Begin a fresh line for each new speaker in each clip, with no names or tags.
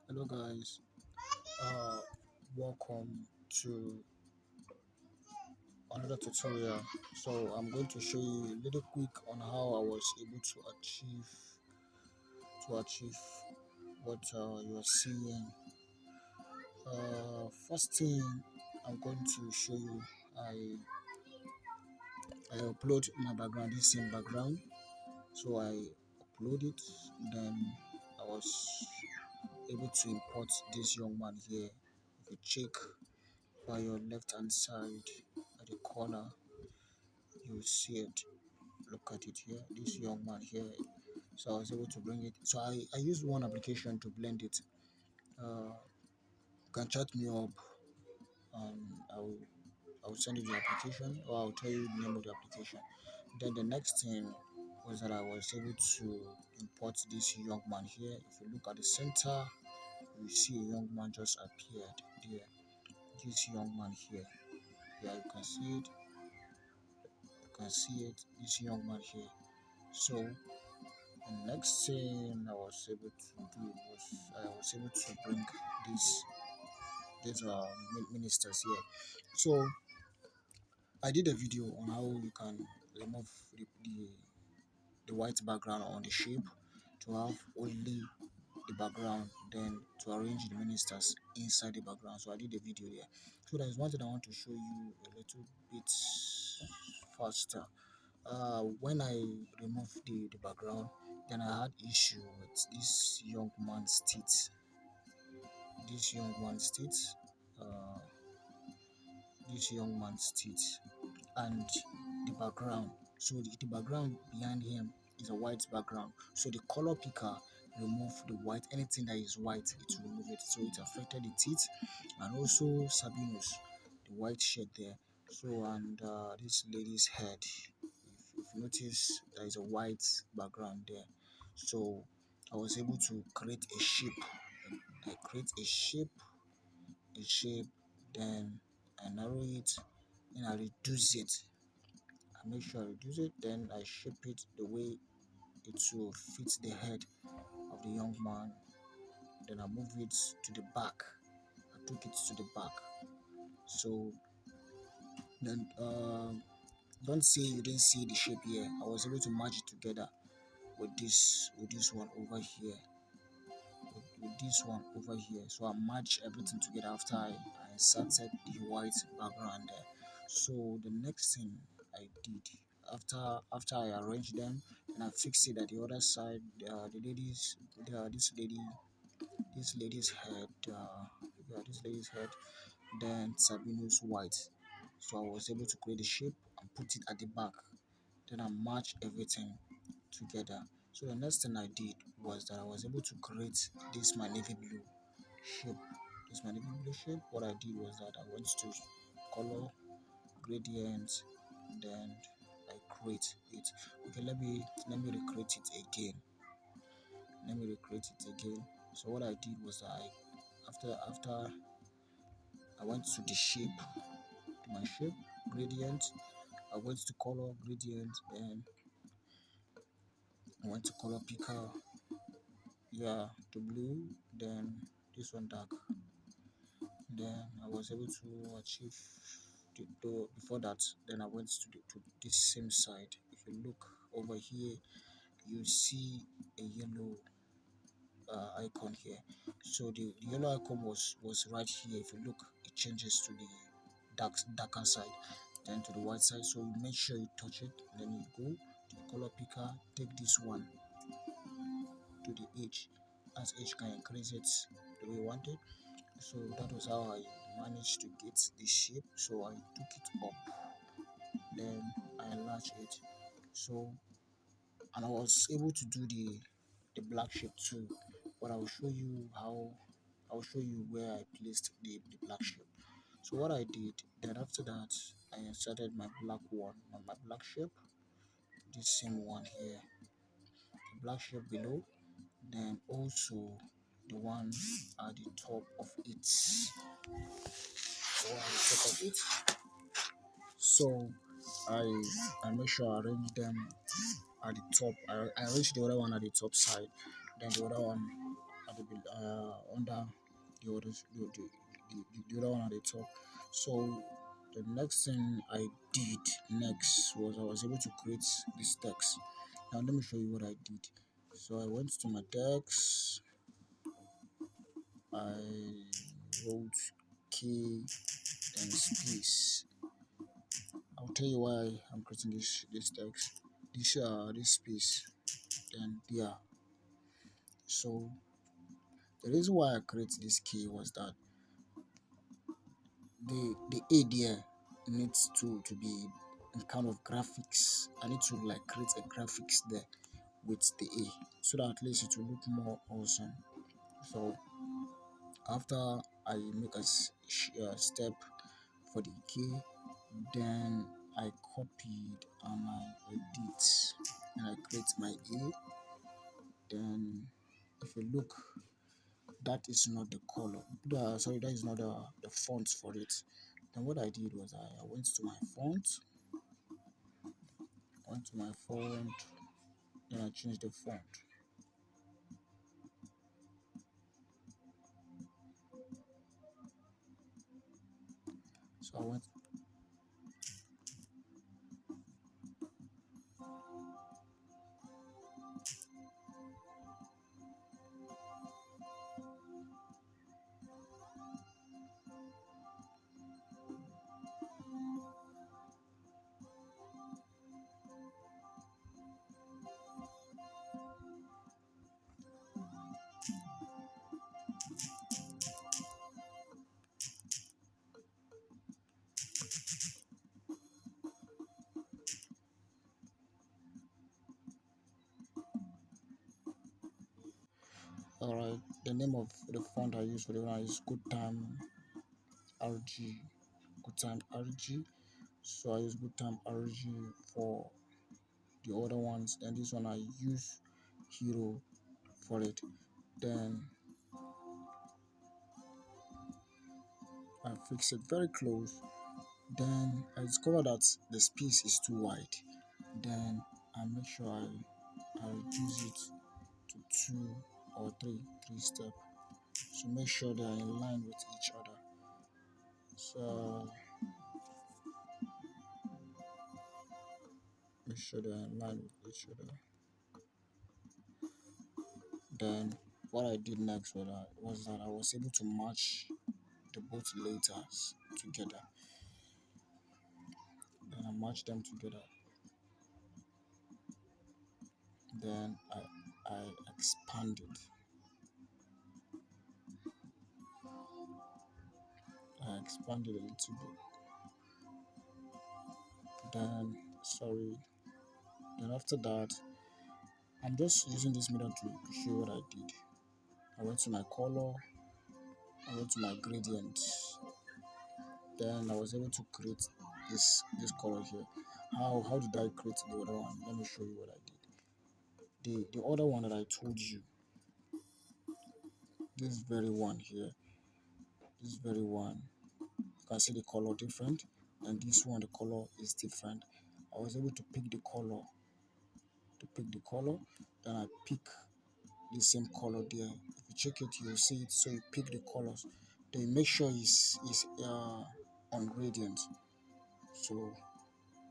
Hello guys, uh, welcome to another tutorial. So I'm going to show you a little quick on how I was able to achieve what you are seeing. First thing I'm going to show you, I upload my background, this same background. So I upload it, then I was able to import this young man here. If you check by your left hand side at the corner, you see it. Look at it here, this young man here. So I was able to bring it. So I used one application to blend it. You can chat me up and I will send you the application, or I'll tell you the name of the application. Then the next thing was that I was able to import this young man here. If you look at the center, you see a young man just appeared there. This young man here. Yeah, you can see it. You can see it. This young man here. So the next thing I was able to do was I was able to bring these ministers here. So I did a video on how you can remove the white background on the shape to have only the background, then to arrange the ministers inside the background. So I did a video there. So there is one thing I want to show you a little bit faster. When I removed the background, then I had issue with this young man's teeth. This young man's teeth, uh, this young man's teeth, and the background. So the background behind him is a white background. So the color picker remove the white. Anything that is white, it will remove it. So it affected the teeth and also Sabinus, the white shirt there. So and this lady's head. If you notice, there is a white background there. So I was able to create a shape. I create a shape, then I narrow it, then I reduce it. I make sure I reduce it, then I shape it the way it will fit the head of the young man. Then I move it to the back. I took it to the back. So then don't say you didn't see the shape here. I was able to merge it together with this one over here. With this one over here. So I merged everything together after I inserted the white background there. So the next thing I did after I arranged them and I fixed it at the other side, the ladies, this lady's head, this lady's head, then Sabino's white. So I was able to create a shape and put it at the back. Then I matched everything together. So the next thing I did was that I was able to create this my navy blue shape. This my navy blue shape. What I did was that I went to color, gradient, then I create it. Okay, let me recreate it again. Let me recreate it again. So what I did was that after I went to the shape, to my shape, gradient. I went to color, gradient, then I went to color picker. Yeah, to blue, then this one dark. Then I was able to achieve before that. Then I went to this same side. If you look over here, you see a yellow icon here. So the yellow icon was right here. If you look, it changes to the darker side, then to the white side. So you make sure you touch it, then you go to the color picker, take this one to the edge, as edge can increase it the way you want it. So that was how I managed to get the shape. So I took it up, then I enlarged it. So and I was able to do the black shape too. But I will show you where I placed the black shape. So what I did then after that, I inserted my black one on my black shape, this same one here, the black shape below, then also the one at the top of it. The one at the top of it. So I make sure I arrange them at the top. I arrange the other one at the top side, then the other one at under the other one at the top. So the next thing I did next was I was able to create this text. Now let me show you what I did. So I went to my text, I wrote K and space. I'll tell you why I'm creating this text, this space, and yeah. So the reason why I create this key was that the A there needs to be in kind of graphics. I need to like create a graphics there with the A so that at least it will look more awesome. So after I make a step for the key, then I copied and I edit and I create my A. Then if you look, that is not the color. Sorry, that is not the font for it. Then what I did was I went to my font, then I changed the font. So I went. Alright, the name of the font I use for the one is Good Time RG. Good Time RG. So I use Good Time RG for the other ones. Then this one I use Hero for it. Then I fix it very close. Then I discover that the space is too wide. Then I make sure I reduce it to three step. So make sure they are in line with each other. So make sure they are in line with each other. Then what I did next was that I was able to match the both letters together. Then I matched them together. Then I expanded. I expanded a little bit. Then sorry. Then after that, I'm just using this method to show what I did. I went to my color, I went to my gradient. Then I was able to create this color here. How did I create the other one? Let me show you what I did. The other one that I told you, this very one here, this very one, you can see the color different, and this one the color is different. I was able to pick the color, then I pick the same color there. If you check it, you'll see it. So you pick the colors, then make sure it's on gradient. So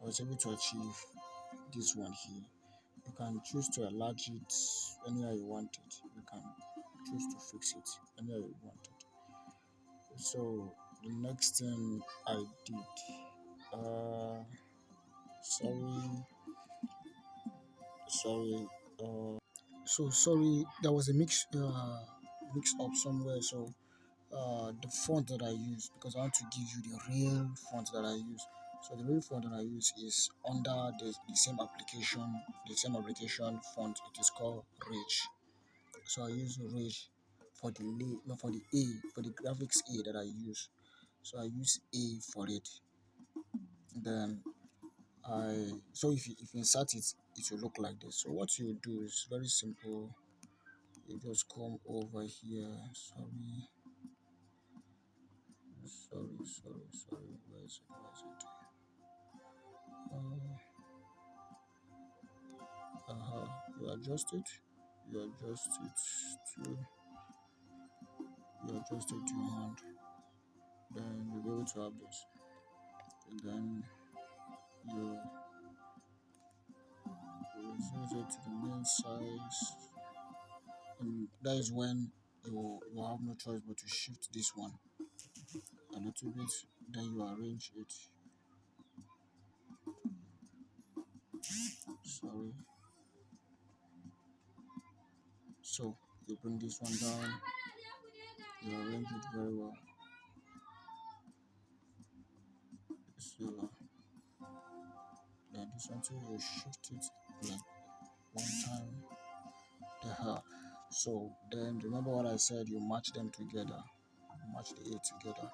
I was able to achieve this one here. You can choose to enlarge it anywhere you want it. You can choose to fix it anywhere you want it. So the next thing I did, uh, sorry, sorry, sorry, there was a mix up somewhere. So the font that I use, because I want to give you the real font that I use. So the real font that I use is under the same application font. It is called Rage. So I use Rage for for the A, for the graphics A that I use. So I use A for it. Then so if you insert it, it will look like this. So what you do is very simple. You just come over here. Sorry. Where is it? Uh, you adjust it. To you adjust it to your hand, then you'll be able to have this. And then you reduce it to the main size, and that is when you have no choice but to shift this one a little bit, then you arrange it. Sorry. So you bring this one down, you arrange it very well. So then this one too, you shift it like one time. So then remember what I said, you match them together, match the eight together,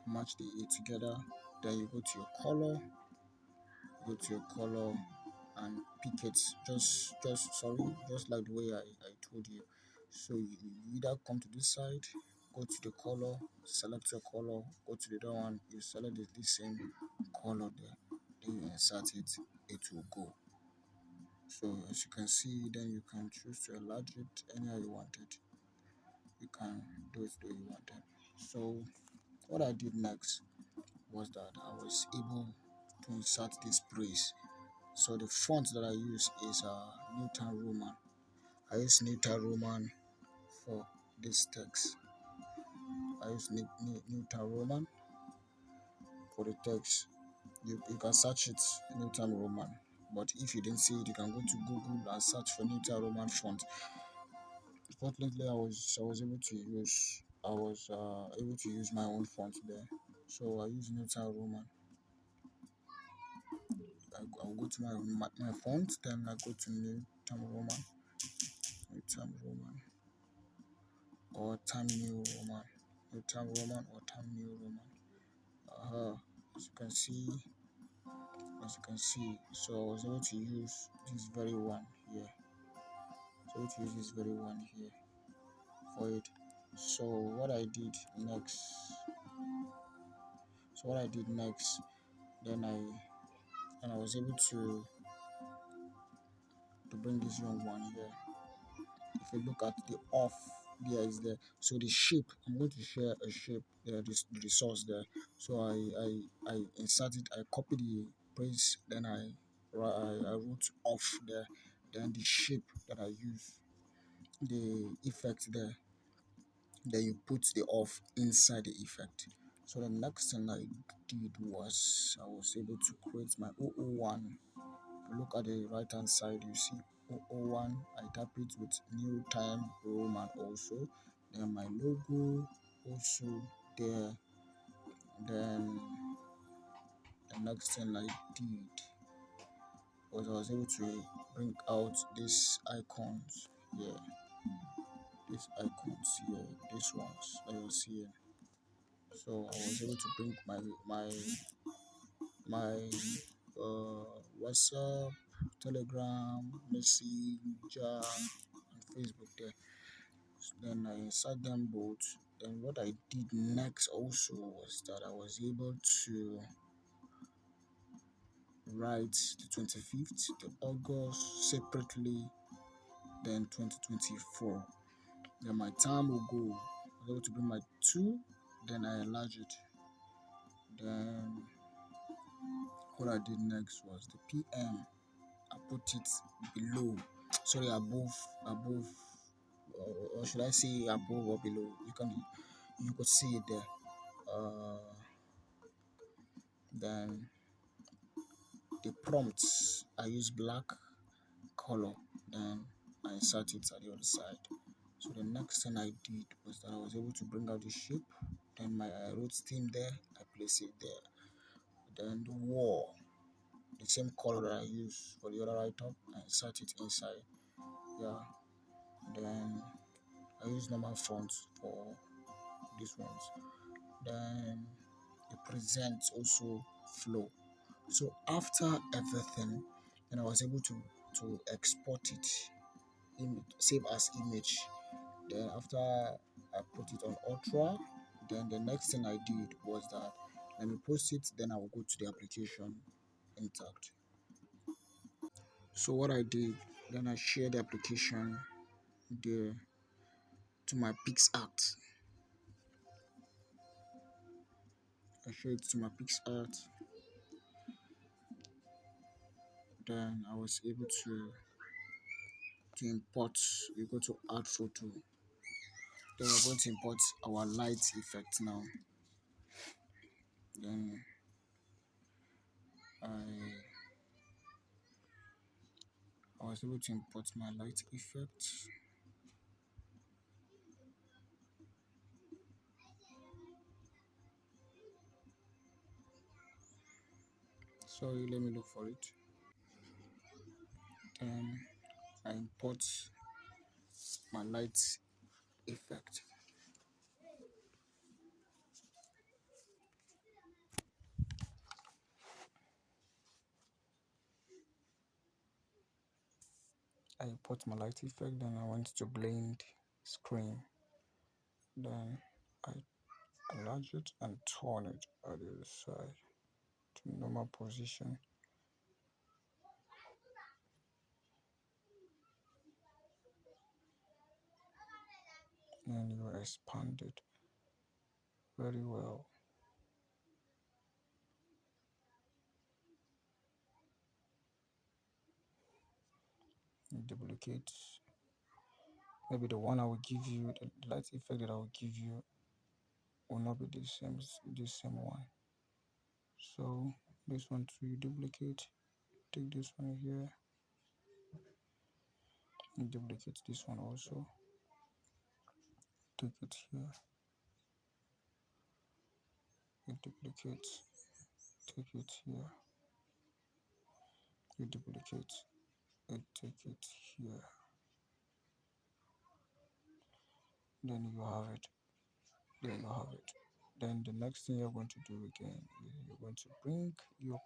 match the eight together. Then you go to your color, and pick it. Just sorry, just like the way I told you. So you either come to this side, go to the color, select your color, go to the other one, you select the same color there, then you insert it, it will go. So as you can see, then you can choose to enlarge it anyhow you want it. You can do it the way you want it. So what I did next was that I was able to insert this brace. So the font that I use is Newton Roman. I use Newton Roman for this text. I use Newton Roman for the text. You can search it Newton Roman, but if you didn't see it, you can go to Google and search for Newton Roman font. Fortunately, I was able to use my own font there. So I use Newton Roman. I'll go to my font, then I go to Newton Roman, Newton Roman, or Time New Roman, Newton Roman or Time New Roman. As you can see, so I was able to use this very one here. For it. So what I did next, then I was able to bring this young one here. If you look at the off, there is there. So the shape, I'm going to share a shape there, the source there. So I insert it, I copy the brace, then I wrote off there, then the shape that I use, the effect there, then you put the off inside the effect. So the next thing I did was I was able to create my 001. If you look at the right hand side, you see 001. I tap it with New Time Roman also. Then my logo also there. Then the next thing I did was I was able to bring out these icons here. These ones that you see here. So I was able to bring my WhatsApp, Telegram, Messenger, and Facebook there. Then I insert them both. Then what I did next also was that I was able to write the 25th, the August separately, then 2024. Then my time will go. I was able to bring my 2, then I enlarge it. Then what I did next was the PM. I put it below, sorry, above, or should I say above or below? You could see it there. Then the prompts, I use black color, then I insert it at the other side. So the next thing I did was that I was able to bring out the shape. Then I wrote theme there, I place it there. Then the wall, the same color that I use for the other write-up, I insert it inside. Yeah. Then I use normal fonts for these ones. Then the present also flow. So after everything, then I was able to export it, save as image. Then after I put it on Ultra, then the next thing I did was that let me post it, then I will go to the application intact. So what I did, then I shared the application there to my PixArt. I show it to my PixArt. Then I was able to import. We go to add photo. Then we're going to import our light effect now. Then I was able to import my light effect. Sorry, let me look for it. Then I import my light effect. I import my light effect, then I went to blend screen. Then I enlarge it and turn it at the other side to normal position. And you expand it very well. You duplicate. Maybe the one I will give you, the light effect that I will give you will not be the same one. So this one too, you duplicate. Take this one here. You duplicate this one also. Take it here. You duplicate. Take it here. You duplicate. You take it here. Then you have it. There you have it. Then the next thing you're going to do again is you're going to bring your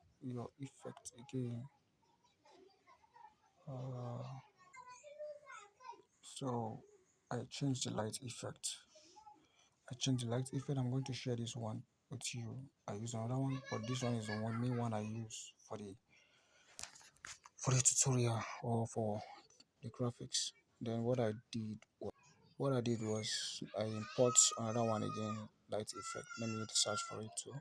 effect again. So I changed the light effect. I'm going to share this one with you. I use another one, but this one is the main one I use for the tutorial or for the graphics. Then what I did was I import another one again, light effect. Let me search for it too.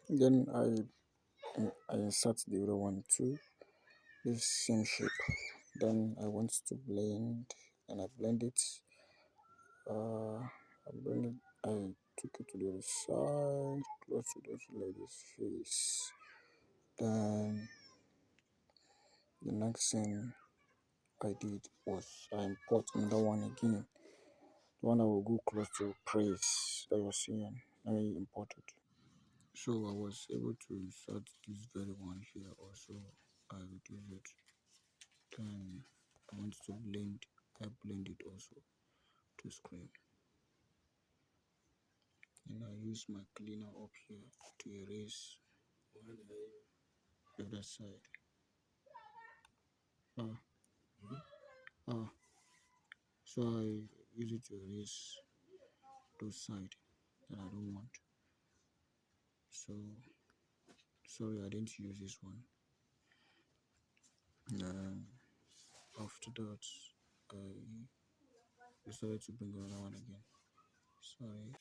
Then I insert the other one too, this same shape. Then I went to blend and I blend it. I took it to the other side, close to this lady's face. Then the next thing I did was I import another one again. The one that will go close to praise that you're seeing. Let me import it. So I was able to insert this very one here also. I reduce it. Then I want to blend. I blend it also to screen. And I use my cleaner up here to erase the other side. So I use it to erase those side that I don't want. So sorry, I didn't use this one. And after that, I decided to bring another one again. Sorry.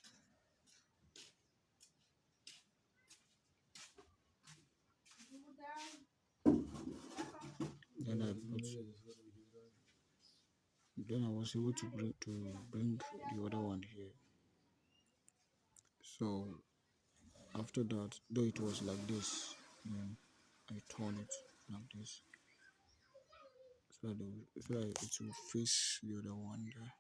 Then I was able to bring the other one here. So after that, though it was like this, I turn it like this so that it will face the other one there.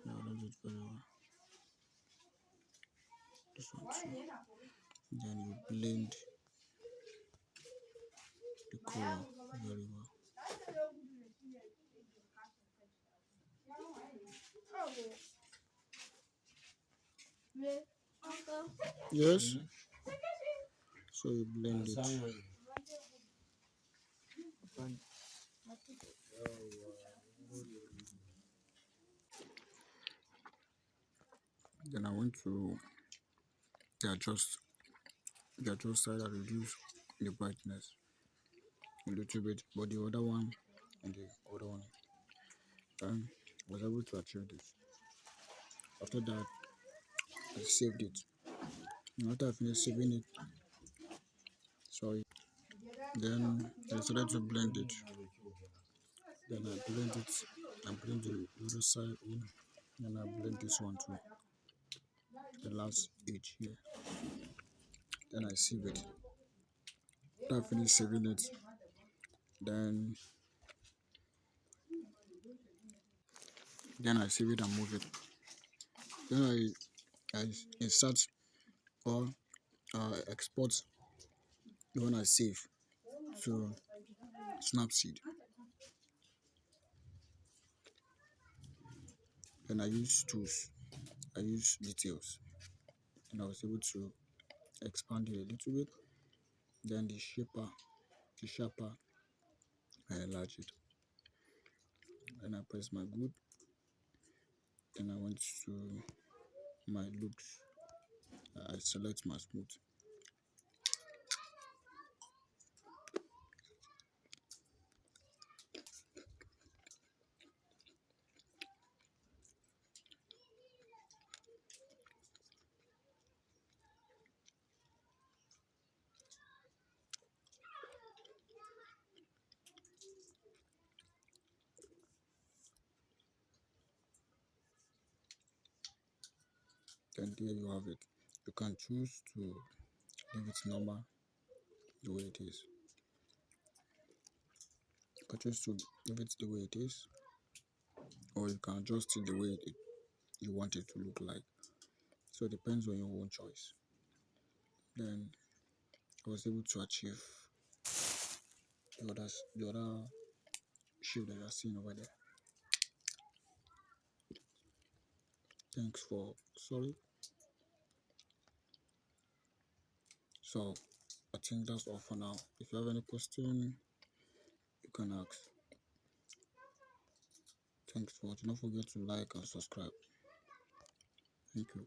Yeah, that's it very well. This one too. Then you blend the color very well. Yes. So you blend it. Then I went to the adjust side and reduce the brightness. a little bit, but the other one and the other one. And I was able to achieve this. After that, I saved it. And after I finished saving it, sorry, then I started to blend it. Then I blend it. I blend the other side in. Then I blend this one too. The last edge here. Then I save it. After I finish saving it, then I save it and move it. Then I insert or export the one I save to Snapseed. Then I use tools. I use details, and I was able to expand it a little bit. Then the sharper, I enlarge it. Then I press my good. Then I went to my looks. I select my smooth. Then there you have it. You can choose to leave it normal the way it is. You can choose to leave it the way it is, or you can adjust it the way you want it to look like. So it depends on your own choice. Then I was able to achieve the other shape that you are seeing over there. Thanks for sorry. So I think that's all for now. If you have any question, you can ask. Thanks for watching. Don't forget to like and subscribe. Thank you.